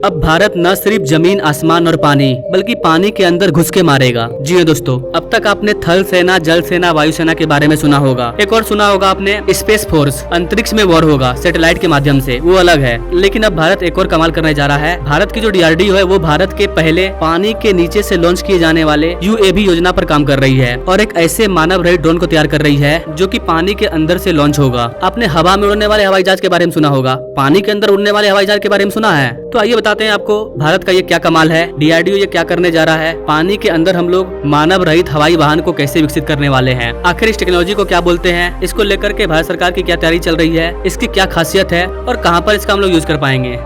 अब भारत न सिर्फ जमीन, आसमान और पानी बल्कि पानी के अंदर घुस के मारेगा। जी हाँ दोस्तों, अब तक आपने थल सेना, जल सेना, वायु सेना के बारे में सुना होगा। एक और सुना होगा आपने स्पेस फोर्स, अंतरिक्ष में वॉर होगा सैटेलाइट के माध्यम से, वो अलग है। लेकिन अब भारत एक और कमाल करने जा रहा है। भारत की जो DRDO है वो भारत के पहले पानी के नीचे से लॉन्च किए जाने वाले UAV योजना पर काम कर रही है और एक ऐसे मानव रहित ड्रोन को तैयार कर रही है जो कि पानी के अंदर से लॉन्च होगा। आपने हवा में उड़ने वाले हवाई जहाज के बारे में सुना होगा, पानी के अंदर उड़ने वाले हवाई जहाज के बारे में सुना है? तो आइए बताते हैं आपको भारत का ये क्या कमाल है, DRDO ये क्या करने जा रहा है, पानी के अंदर हम लोग मानव रहित हवाई वाहन को कैसे विकसित करने वाले हैं, आखिर इस टेक्नोलॉजी को क्या बोलते हैं, इसको लेकर के भारत सरकार की क्या तैयारी चल रही है, इसकी क्या खासियत है और कहां पर इसका हम लोग यूज कर पाएंगे।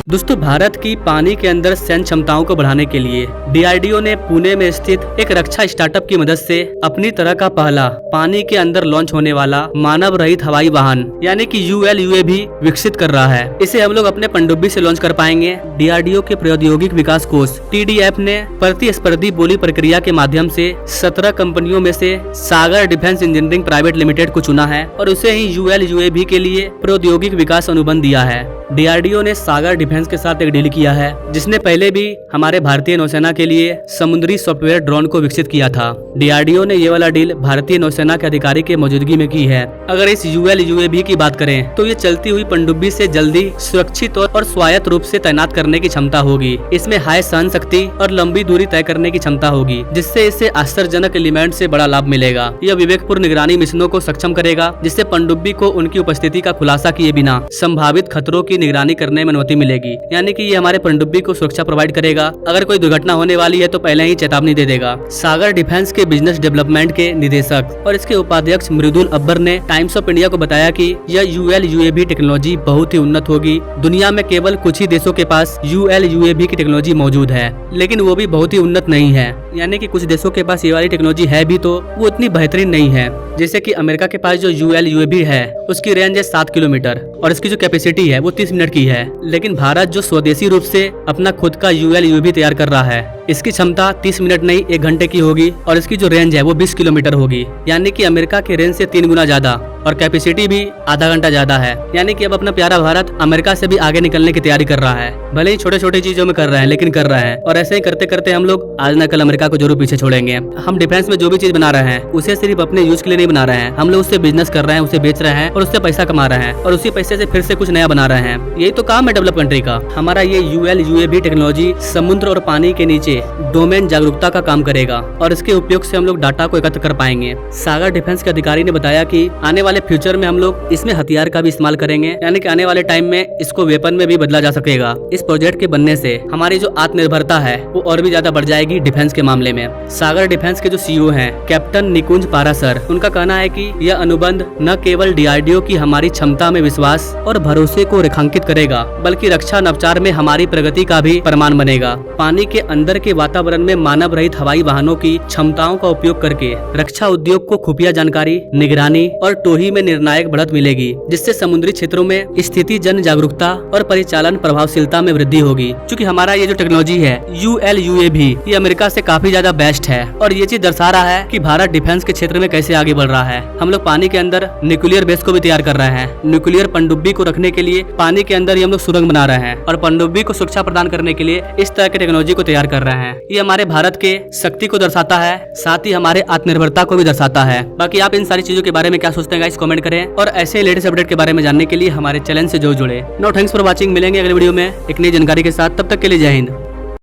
दोस्तों, भारत की पानी के अंदर सैन्य क्षमताओं को बढ़ाने के लिए DRDO ने पुणे में स्थित एक रक्षा स्टार्टअप की मदद से अपनी तरह का पहला पानी के अंदर लॉन्च होने वाला मानव रहित हवाई वाहन यानी कि ULUAV विकसित कर रहा है। इसे हम लोग अपने पनडुब्बी से लॉन्च कर पाएंगे। DRDO के प्रौद्योगिक विकास कोष TDF ने प्रतिस्पर्धी बोली प्रक्रिया के माध्यम से 17 कंपनियों में से सागर डिफेंस इंजीनियरिंग प्राइवेट लिमिटेड को चुना है और उसे ही ULUAV के लिए प्रौद्योगिक विकास अनुबंध दिया है। DRDO ने सागर डिफेंस के साथ एक डील किया है जिसने पहले भी हमारे भारतीय नौसेना के लिए समुद्री सॉफ्टवेयर ड्रोन को विकसित किया था। DRDO ने ये वाला डील भारतीय नौसेना के अधिकारी के मौजूदगी में की है। अगर इस ULUAV की बात करें तो ये चलती हुई पनडुब्बी से जल्दी, सुरक्षित और स्वायत्त रूप से तैनात करने की क्षमता होगी। इसमें हाई सहन शक्ति और लंबी दूरी तय करने की क्षमता होगी, जिससे इसे आश्चर्यजनक एलिमेंट से बड़ा लाभ मिलेगा। यह विवेकपूर्ण निगरानी मिशनों को सक्षम करेगा, जिससे पनडुब्बी को उनकी उपस्थिति का खुलासा किए बिना संभावित खतरों की निगरानी करने में अनुमति मिलेगी। यानी कि ये हमारे पनडुब्बी को सुरक्षा प्रोवाइड करेगा। अगर कोई दुर्घटना होने वाली है तो पहले ही चेतावनी दे देगा। सागर डिफेंस के बिजनेस डेवलपमेंट के निदेशक और इसके उपाध्यक्ष मृदुल अब्बर ने टाइम्स ऑफ इंडिया को बताया कि यह ULUAV टेक्नोलॉजी बहुत ही उन्नत होगी। दुनिया में केवल कुछ ही देशों के पास ULUAV की टेक्नोलॉजी मौजूद है, लेकिन वो भी बहुत ही उन्नत नहीं है। यानी कि कुछ देशों के पास ये वाली टेक्नोलॉजी है भी तो वो इतनी बेहतरीन नहीं है। जैसे कि अमेरिका के पास जो ULUAV है उसकी रेंज है 7 किलोमीटर और इसकी जो कैपेसिटी है वो 30 मिनट की है। लेकिन भारत जो स्वदेशी रूप से अपना खुद का ULUAV तैयार कर रहा है, इसकी क्षमता 30 मिनट नहीं 1 घंटे की होगी और इसकी जो रेंज है वो 20 किलोमीटर होगी। यानी कि अमेरिका के रेंज से 3 गुना ज्यादा और कैपेसिटी भी आधा घंटा ज्यादा है। यानी कि अब अपना प्यारा भारत अमेरिका से भी आगे निकलने की तैयारी कर रहा है। भले ही छोटे छोटे चीजों में कर रहे हैं, लेकिन कर रहे हैं। और ऐसे ही करते करते हम लोग आज न कल अमेरिका को जरूर पीछे छोड़ेंगे। हम डिफेंस में जो भी चीज बना रहे हैं उसे सिर्फ अपने यूज के लिए नहीं बना रहे हैं, हम लोग उससे बिजनेस कर रहे हैं, उसे बेच रहे हैं और उससे पैसा कमा रहे हैं और उसी पैसे से फिर से कुछ नया बना रहे हैं। यही तो काम है डेवलप कंट्री का। हमारा ये ULUAV टेक्नोलॉजी समुद्र और पानी के नीचे डोमेन जागरूकता का काम करेगा और इसके उपयोग से हम लोग डाटा को एकत्र कर पाएंगे। सागर डिफेंस के अधिकारी ने बताया कि आने वाले फ्यूचर में हम लोग इसमें हथियार का भी इस्तेमाल करेंगे, यानी कि आने वाले टाइम में इसको वेपन में भी बदला जा सकेगा। इस प्रोजेक्ट के बनने से हमारी जो आत्मनिर्भरता है वो और भी ज्यादा बढ़ जाएगी डिफेंस के मामले में। सागर डिफेंस के जो CEO हैं कैप्टन निकुंज पारासर, उनका कहना है कि यह अनुबंध न केवल DRDO की हमारी क्षमता में विश्वास और भरोसे को रेखांकित करेगा, बल्कि रक्षा नवाचार में हमारी प्रगति का भी प्रमाण बनेगा। पानी के अंदर के वातावरण में मानव रहित हवाई वाहनों की क्षमताओं का उपयोग करके रक्षा उद्योग को खुफिया जानकारी, निगरानी और टोही में निर्णायक बढ़त मिलेगी, जिससे समुद्री क्षेत्रों में स्थिति जन जागरूकता और परिचालन प्रभावशीलता में वृद्धि होगी। क्योंकि हमारा ये जो टेक्नोलॉजी है ULUAV ये अमेरिका से काफी ज्यादा बेस्ट है और ये चीज दर्शा रहा है कि भारत डिफेंस के क्षेत्र में कैसे आगे बढ़ रहा है। हम लोग पानी के अंदर न्यूक्लियर बेस को भी तैयार कर रहे हैं। न्यूक्लियर पनडुब्बी को रखने के लिए पानी के अंदर ही हम लोग सुरंग बना रहे हैं और पनडुब्बी को सुरक्षा प्रदान करने के लिए इस तरह की टेक्नोलॉजी को तैयार कर रहे हैं। ये हमारे भारत के शक्ति को दर्शाता है, साथ ही हमारे आत्मनिर्भरता को भी दर्शाता है। बाकी आप इन सारी चीजों के बारे में क्या सोचते हैं गाइस, कमेंट करें और ऐसे लेटेस्ट अपडेट के बारे में जानने के लिए हमारे चैनल से जो जुड़े। No thanks for watching. मिलेंगे अगले वीडियो में एक नई जानकारी के साथ, तब तक के लिए जय हिंद।